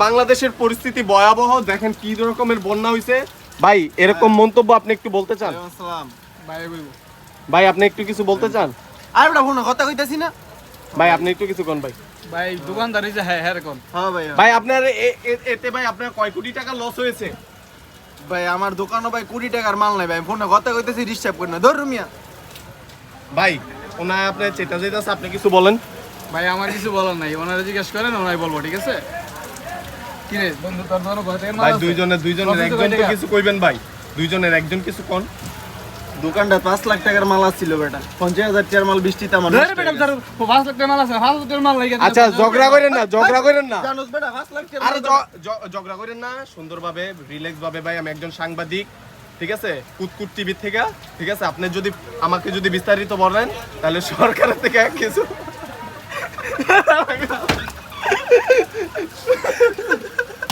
বাংলাদেশের পরিস্থিতি ভয়াবহ, দেখেন কি রকমের বন্যা হইছে। ভাই এরকম মন্তব্য আপনি একটু বলতে চান? ভাই আপনি একটু কিছু বলতে চান? আর ওটা ফোনে কথা কইতাছি না ভাই আপনি একটু কিছু কোন ভাই। ভাই দোকানদারি যে হ্যাঁ হ্যাঁ কোন। হ্যাঁ ভাই ভাই আপনার এতে ভাই আপনার কয় কোটি টাকা লস হয়েছে? ভাই আমার দোকানও ভাই 20 টাকার মাল নাই ভাই, ফোনে কথা কইতাছি ডিস্টার্ব করেন না, ধর রুমিয়া। ভাই ওনা আপনি চেতা যেতেছে, আপনি কিছু বলেন। ভাই আমার কিছু বলার নাই, ওনারা জিজ্ঞেস করেন ওনাই বলবো, ঠিক আছে? কি রে বন্ধু, তোর ধরো ঘর থেকে মাল ভাই আছে? দুইজনের একজন তো কিছু কইবেন ভাই, দুইজনের একজন কিছু কোন। দোকানটা 5 লাখ টাকার মাল আসছিল বেটা, 50,000 টাকার মাল বৃষ্টিতে আমার ধর বেটা ধর, 5 লাখ টাকা মাল আছে, 5 লাখ টাকা মাল লাগে। আচ্ছা ঝগড়া করেন না, ঝগড়া করেন না। জানোস বেটা 5 লাখ টাকা আরে ঝগড়া করেন না, সুন্দরভাবে রিল্যাক্স ভাবে। ভাই আমি একজন সাংবাদিক, ঠিক আছে, কুতকুত টিভি থেকে, ঠিক আছে। আপনি যদি আমাকে যদি বিস্তারিত বলেন তাহলে সরকার থেকে কিছু